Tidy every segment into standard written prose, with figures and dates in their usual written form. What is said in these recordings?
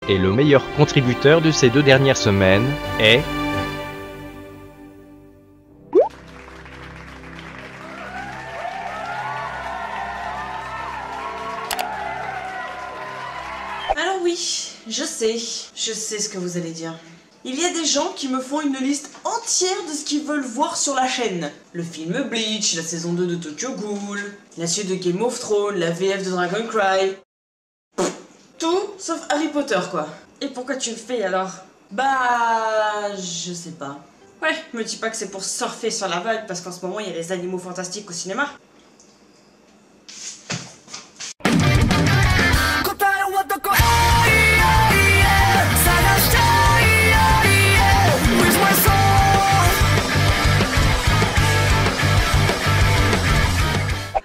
Et le meilleur contributeur de ces 2 dernières semaines est... Alors oui, je sais ce que vous allez dire. Il y a des gens qui me font une liste entière de ce qu'ils veulent voir sur la chaîne. Le film Bleach, la saison 2 de Tokyo Ghoul, la suite de Game of Thrones, la VF de Dragon Cry. Tout sauf Harry Potter quoi. Et pourquoi tu le fais alors? Bah... je sais pas. Ouais, me dis pas que c'est pour surfer sur la vague parce qu'en ce moment il y a les animaux fantastiques au cinéma.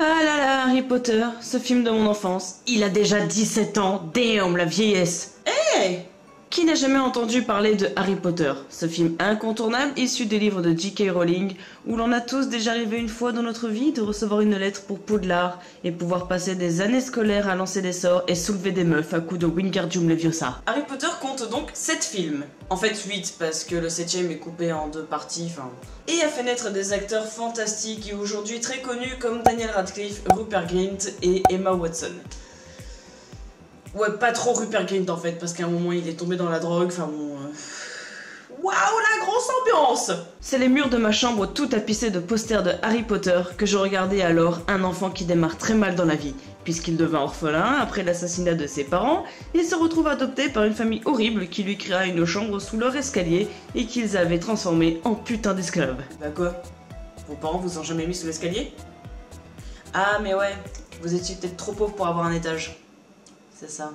Ah là là, Harry Potter, ce film de mon enfance, il a déjà 17 ans, damn la vieillesse. Hey! Qui n'a jamais entendu parler de Harry Potter, ce film incontournable issu des livres de J.K. Rowling, où l'on a tous déjà rêvé une fois dans notre vie de recevoir une lettre pour Poudlard et pouvoir passer des années scolaires à lancer des sorts et soulever des meufs à coups de Wingardium Leviosa. Harry Potter compte donc 7 films. En fait 8 parce que le 7ème est coupé en 2 parties, et a fait naître des acteurs fantastiques et aujourd'hui très connus comme Daniel Radcliffe, Rupert Grint et Emma Watson. Ouais, pas trop Rupert Grint en fait, parce qu'à un moment il est tombé dans la drogue, Waouh, la grosse ambiance! C'est les murs de ma chambre tout tapissés de posters de Harry Potter que je regardais alors, un enfant qui démarre très mal dans la vie, puisqu'il devint orphelin après l'assassinat de ses parents et se retrouve adopté par une famille horrible qui lui créa une chambre sous leur escalier et qu'ils avaient transformé en putain d'esclaves. Bah quoi? Vos parents vous ont jamais mis sous l'escalier? Ah mais ouais, vous étiez peut-être trop pauvre pour avoir un étage. C'est ça.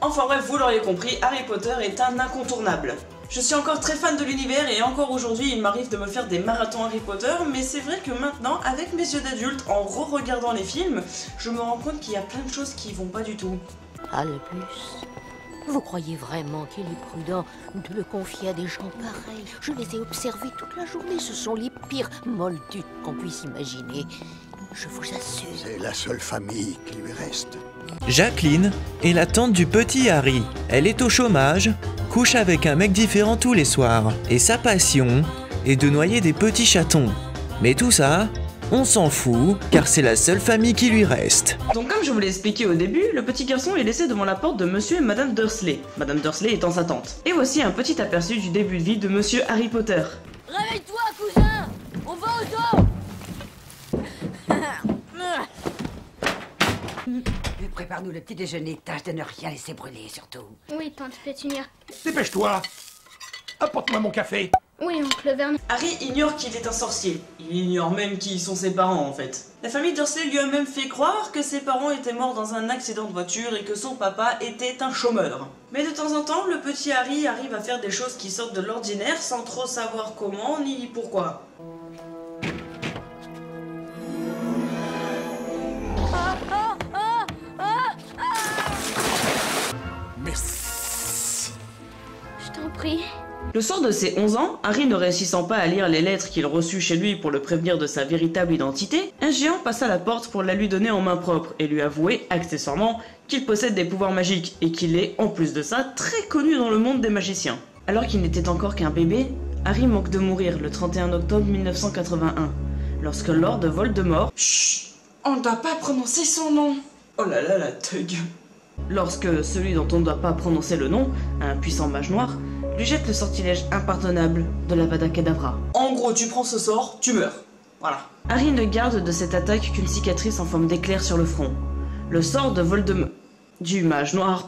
Enfin bref, vous l'auriez compris, Harry Potter est un incontournable. Je suis encore très fan de l'univers et encore aujourd'hui il m'arrive de me faire des marathons Harry Potter, mais c'est vrai que maintenant, avec mes yeux d'adulte, en re-regardant les films, je me rends compte qu'il y a plein de choses qui vont pas du tout. Albus, vous croyez vraiment qu'il est prudent de le confier à des gens pareils? Je les ai observés toute la journée, ce sont les pires moldus qu'on puisse imaginer. Je vous assure. C'est la seule famille qui lui reste. Jacqueline est la tante du petit Harry. Elle est au chômage, couche avec un mec différent tous les soirs, et sa passion est de noyer des petits chatons. Mais tout ça, on s'en fout, car c'est la seule famille qui lui reste. Donc comme je vous l'ai expliqué au début, le petit garçon est laissé devant la porte de Monsieur et Madame Dursley, Madame Dursley étant sa tante. Et voici un petit aperçu du début de vie de Monsieur Harry Potter. Réveille-toi, cousin! On va au zoo! Prépare-nous le petit déjeuner, tâche de ne rien laisser brûler surtout. Oui, tante Pétunia. Dépêche-toi. Apporte-moi mon café. Oui, oncle Vernon. Harry ignore qu'il est un sorcier. Il ignore même qui sont ses parents en fait. La famille Dursley lui a même fait croire que ses parents étaient morts dans un accident de voiture et que son papa était un chômeur. Mais de temps en temps, le petit Harry arrive à faire des choses qui sortent de l'ordinaire sans trop savoir comment ni pourquoi. Merci. Je t'en prie. Le soir de ses 11 ans, Harry ne réussissant pas à lire les lettres qu'il reçut chez lui pour le prévenir de sa véritable identité, un géant passa la porte pour la lui donner en main propre et lui avouer, accessoirement, qu'il possède des pouvoirs magiques et qu'il est, en plus de ça, très connu dans le monde des magiciens. Alors qu'il n'était encore qu'un bébé, Harry manque de mourir le 31 octobre 1981, lorsque Lord Voldemort... Chut, on ne doit pas prononcer son nom. Oh là là, la thug. Lorsque celui dont on ne doit pas prononcer le nom, un puissant mage noir, lui jette le sortilège impardonnable de l'Avada Kedavra. En gros, tu prends ce sort, tu meurs. Voilà. Harry ne garde de cette attaque qu'une cicatrice en forme d'éclair sur le front. Le sort de Voldemort... du mage noir,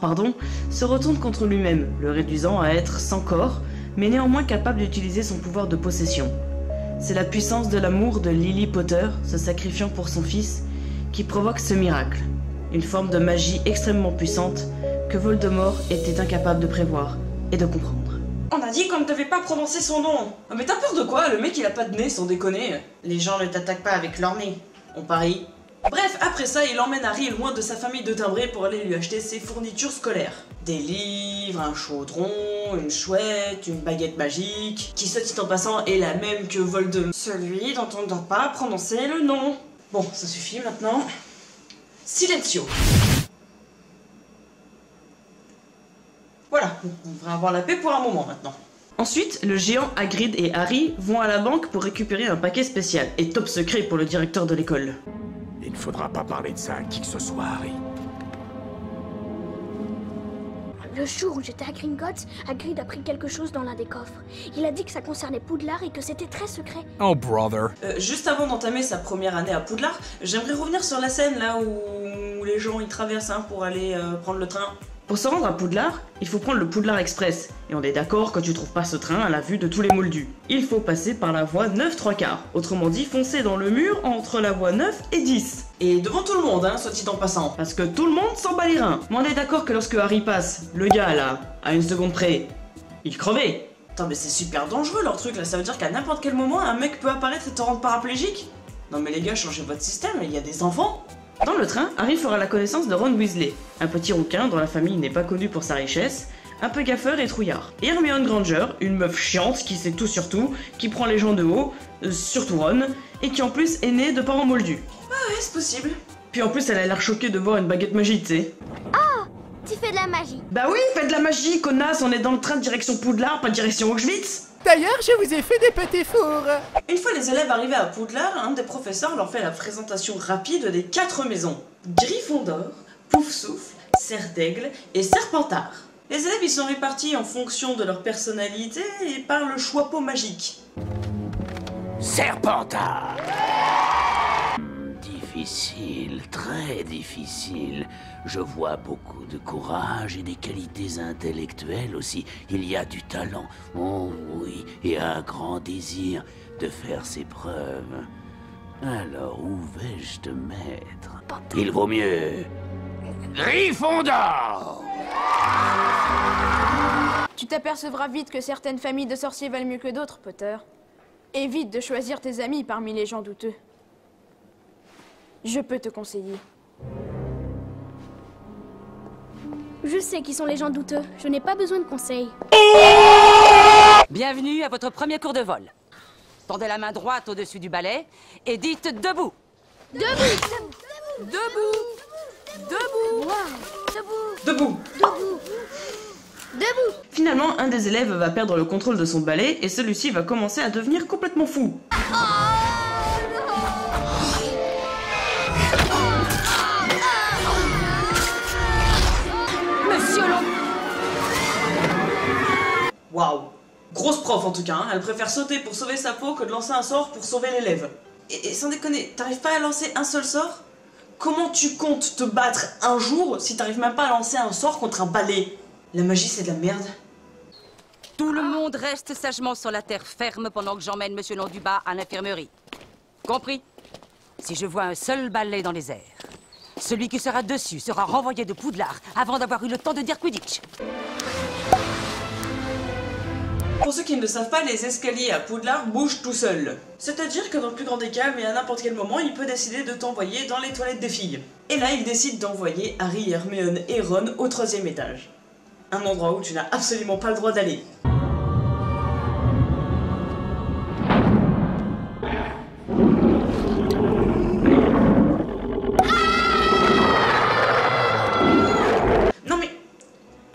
se retourne contre lui-même, le réduisant à être sans corps, mais néanmoins capable d'utiliser son pouvoir de possession. C'est la puissance de l'amour de Lily Potter, se sacrifiant pour son fils, qui provoque ce miracle. Une forme de magie extrêmement puissante que Voldemort était incapable de prévoir et de comprendre. On a dit qu'on ne devait pas prononcer son nom. Ah, mais t'as peur de quoi? Le mec il a pas de nez, sans déconner. Les gens ne t'attaquent pas avec leur nez. On parie. Bref, après ça, il emmène Harry loin de sa famille de timbrés pour aller lui acheter ses fournitures scolaires. Des livres, un chaudron, une chouette, une baguette magique, qui, soit dit en passant, est la même que Voldemort. Celui dont on ne doit pas prononcer le nom. Bon, ça suffit maintenant. Silencio. Voilà. on devrait avoir la paix pour un moment maintenant. Ensuite, le géant Hagrid et Harry vont à la banque pour récupérer un paquet spécial et top secret pour le directeur de l'école. Il ne faudra pas parler de ça à qui que ce soit, Harry. Le jour où j'étais à Gringotts, Hagrid a pris quelque chose dans l'un des coffres. Il a dit que ça concernait Poudlard et que c'était très secret. Oh, brother. Juste avant d'entamer sa première année à Poudlard, j'aimerais revenir sur la scène là où les gens ils traversent pour aller prendre le train. Pour se rendre à Poudlard, il faut prendre le Poudlard Express. Et on est d'accord que tu trouves pas ce train à la vue de tous les moldus. Il faut passer par la voie 9 3/4. Autrement dit, foncer dans le mur entre la voie 9 et 10. Et devant tout le monde, soit dit en passant. Parce que tout le monde s'en bat les reins. Mais on est d'accord que lorsque Harry passe, le gars là, à une seconde près, il crevait. Attends, mais c'est super dangereux leur truc là. Ça veut dire qu'à n'importe quel moment, un mec peut apparaître et te rendre paraplégique. Non mais les gars, changez votre système, il y a des enfants. Dans le train, Harry fera la connaissance de Ron Weasley, un petit rouquin dont la famille n'est pas connue pour sa richesse, un peu gaffeur et trouillard. Et Hermione Granger, une meuf chiante qui sait tout sur tout, qui prend les gens de haut, surtout Ron, et qui en plus est née de parents moldus. Ah ouais, c'est possible. Puis en plus, elle a l'air choquée de voir une baguette magique, tu sais. Oh, tu fais de la magie. Bah oui, fais de la magie, connasse, on est dans le train de direction Poudlard, pas direction Auschwitz. D'ailleurs, je vous ai fait des petits fours. Une fois les élèves arrivés à Poudlard, un des professeurs leur fait la présentation rapide des 4 maisons. Gryffondor, Poufsouffle, Serre d'Aigle et Serpentard. Les élèves ils sont répartis en fonction de leur personnalité et par le choix-peau magique. Serpentard. Difficile, très difficile. Je vois beaucoup de courage et des qualités intellectuelles aussi. Il y a du talent, oh oui, et un grand désir de faire ses preuves. Alors où vais-je te mettre? Il vaut mieux... Gryffondor! Tu t'apercevras vite que certaines familles de sorciers valent mieux que d'autres, Potter. Évite de choisir tes amis parmi les gens douteux. Je peux te conseiller. Je sais qui sont les gens douteux. Je n'ai pas besoin de conseils. Bienvenue à votre premier cours de vol. Tendez la main droite au-dessus du balai et dites debout. Debout. Debout. Debout. Wow. Debout. Debout. Debout. Debout. Finalement, un des élèves va perdre le contrôle de son balai et celui-ci va commencer à devenir complètement fou. Monsieur Long. Waouh. Grosse prof en tout cas, elle préfère sauter pour sauver sa peau que de lancer un sort pour sauver l'élève. Et sans déconner, t'arrives pas à lancer un seul sort? Comment tu comptes te battre un jour si t'arrives même pas à lancer un sort contre un balai? La magie c'est de la merde. Tout le monde reste sagement sur la terre ferme pendant que j'emmène Monsieur Londubat à l'infirmerie. Compris? Si je vois un seul balai dans les airs, celui qui sera dessus sera renvoyé de Poudlard avant d'avoir eu le temps de dire Quidditch. Pour ceux qui ne le savent pas, les escaliers à Poudlard bougent tout seuls. C'est-à-dire que dans le plus grand des calmes et à n'importe quel moment, il peut décider de t'envoyer dans les toilettes des filles. Et là, il décide d'envoyer Harry, Hermione et Ron au 3e étage. Un endroit où tu n'as absolument pas le droit d'aller. Non mais,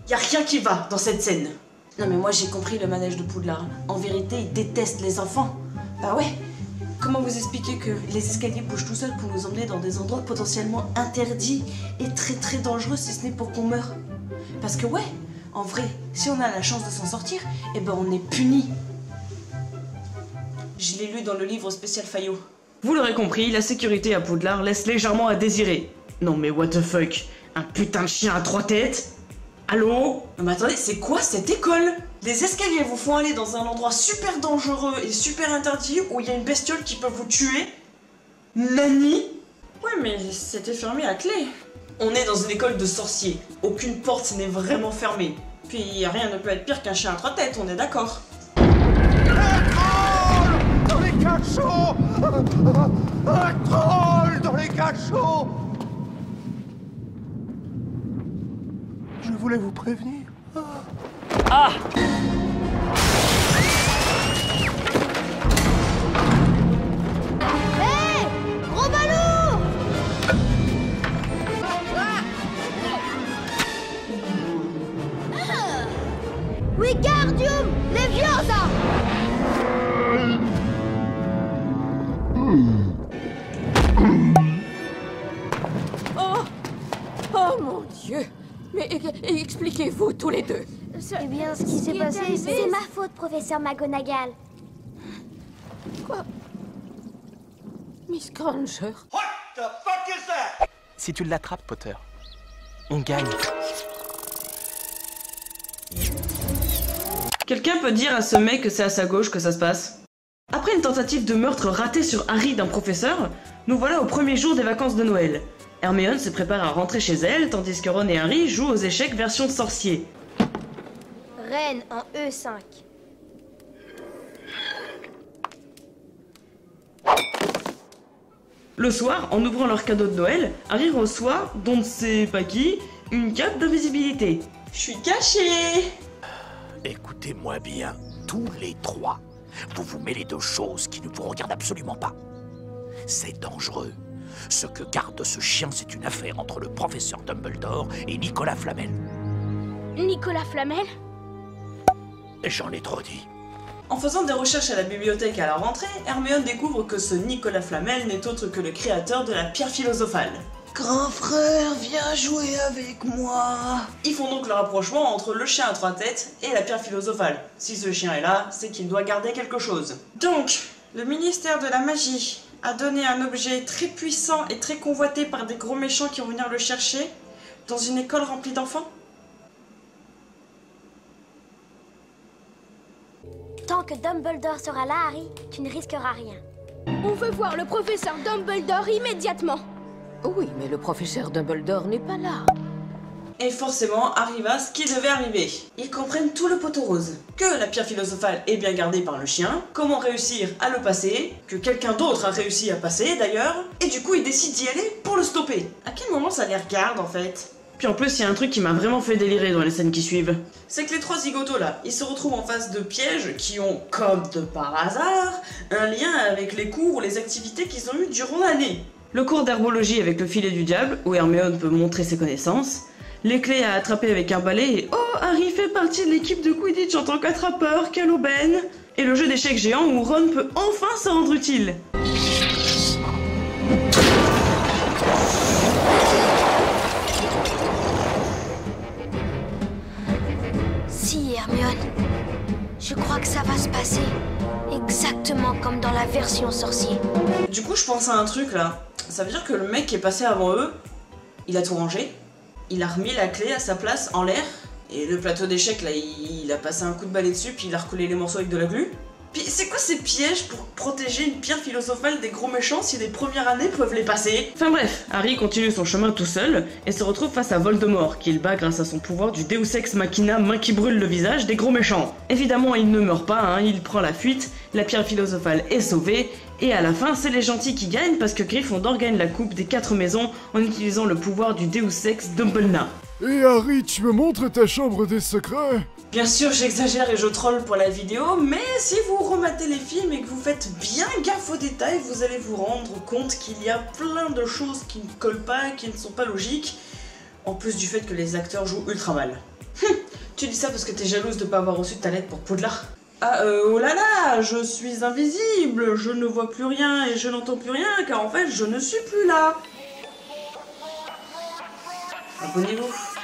y a rien qui va dans cette scène. Non mais moi j'ai compris le manège de Poudlard. En vérité, il déteste les enfants. Bah ouais. Comment vous expliquer que les escaliers bougent tout seuls pour nous emmener dans des endroits potentiellement interdits et très très dangereux si ce n'est pour qu'on meure? Parce que ouais, en vrai, si on a la chance de s'en sortir, eh ben on est puni. Je l'ai lu dans le livre spécial Fayot. Vous l'aurez compris, la sécurité à Poudlard laisse légèrement à désirer. Non mais what the fuck? Un putain de chien à 3 têtes? Allô? Non mais attendez, c'est quoi cette école? Les escaliers vous font aller dans un endroit super dangereux et super interdit où il y a une bestiole qui peut vous tuer? Nani? Ouais mais c'était fermé à clé. On est dans une école de sorciers. Aucune porte n'est vraiment fermée. Puis rien ne peut être pire qu'un chien à 3 têtes, on est d'accord. Un troll dans les cachots! Un troll dans les cachots! Je voulais vous prévenir. Ah! Hé! Gros ballot! Wingardium Leviosa! Oh mon Dieu! Mais expliquez-vous tous les deux. Eh bien, ce qui s'est passé, c'est ma faute, professeur McGonagall. Quoi? Miss Granger? Si tu l'attrapes, Potter, on gagne. Quelqu'un peut dire à ce mec que c'est à sa gauche que ça se passe? Après une tentative de meurtre ratée sur Harry d'un professeur, nous voilà au premier jour des vacances de Noël. Hermione se prépare à rentrer chez elle, tandis que Ron et Harry jouent aux échecs version sorcier. Reine en E5. Le soir, en ouvrant leur cadeau de Noël, Harry reçoit, dont ne sait pas qui, une cape d'invisibilité. Je suis cachée! Écoutez-moi bien, tous les trois. Vous vous mêlez de choses qui ne vous regardent absolument pas. C'est dangereux. Ce que garde ce chien, c'est une affaire entre le professeur Dumbledore et Nicolas Flamel. Nicolas Flamel? J'en ai trop dit. En faisant des recherches à la bibliothèque à la rentrée, Hermione découvre que ce Nicolas Flamel n'est autre que le créateur de la pierre philosophale. Grand frère, viens jouer avec moi. Ils font donc le rapprochement entre le chien à trois têtes et la pierre philosophale. Si ce chien est là, c'est qu'il doit garder quelque chose. Donc, le ministère de la magie a donné un objet très puissant et très convoité par des gros méchants qui vont venir le chercher dans une école remplie d'enfants. Tant que Dumbledore sera là, Harry, tu ne risqueras rien. On veut voir le professeur Dumbledore immédiatement. Oui, mais le professeur Dumbledore n'est pas là. Et forcément arriva ce qui devait arriver. Ils comprennent tout le poteau rose. Que la pierre philosophale est bien gardée par le chien, comment réussir à le passer, que quelqu'un d'autre a réussi à passer d'ailleurs, et du coup ils décident d'y aller pour le stopper. À quel moment ça les regarde en fait? Puis en plus il y a un truc qui m'a vraiment fait délirer dans les scènes qui suivent. C'est que les trois zigotos là, ils se retrouvent en face de pièges qui ont, comme de par hasard, un lien avec les cours ou les activités qu'ils ont eues durant l'année. Le cours d'herbologie avec le filet du diable, où Hermione peut montrer ses connaissances, les clés à attraper avec un balai et oh, Harry fait partie de l'équipe de Quidditch en tant qu'attrapeur, quelle aubaine! Et le jeu d'échecs géant où Ron peut enfin se rendre utile. Si, Hermione, je crois que ça va se passer exactement comme dans la version sorcier. Du coup, je pense à un truc là. Ça veut dire que le mec qui est passé avant eux, il a tout rangé, il a remis la clé à sa place en l'air, et le plateau d'échecs là, il a passé un coup de balai dessus, puis il a recollé les morceaux avec de la glu. Puis c'est quoi ces pièges pour protéger une pierre philosophale des gros méchants si les premières années peuvent les passer? Enfin bref, Harry continue son chemin tout seul et se retrouve face à Voldemort, qu'il bat grâce à son pouvoir du Deus Ex Machina, main qui brûle le visage des gros méchants. Évidemment, il ne meurt pas, hein, il prend la fuite, la pierre philosophale est sauvée, et à la fin, c'est les gentils qui gagnent parce que Gryffondor gagne la coupe des 4 maisons en utilisant le pouvoir du Deus Ex Dumbledore. Et Harry, tu me montres ta chambre des secrets? Bien sûr, j'exagère et je troll pour la vidéo, mais si vous rematez les films et que vous faites bien gaffe aux détails, vous allez vous rendre compte qu'il y a plein de choses qui ne collent pas, qui ne sont pas logiques, en plus du fait que les acteurs jouent ultra mal. Tu dis ça parce que t'es jalouse de pas avoir reçu ta lettre pour Poudlard? Ah, oh là là, je suis invisible, je ne vois plus rien et je n'entends plus rien, car en fait, je ne suis plus là. Abonnez-vous.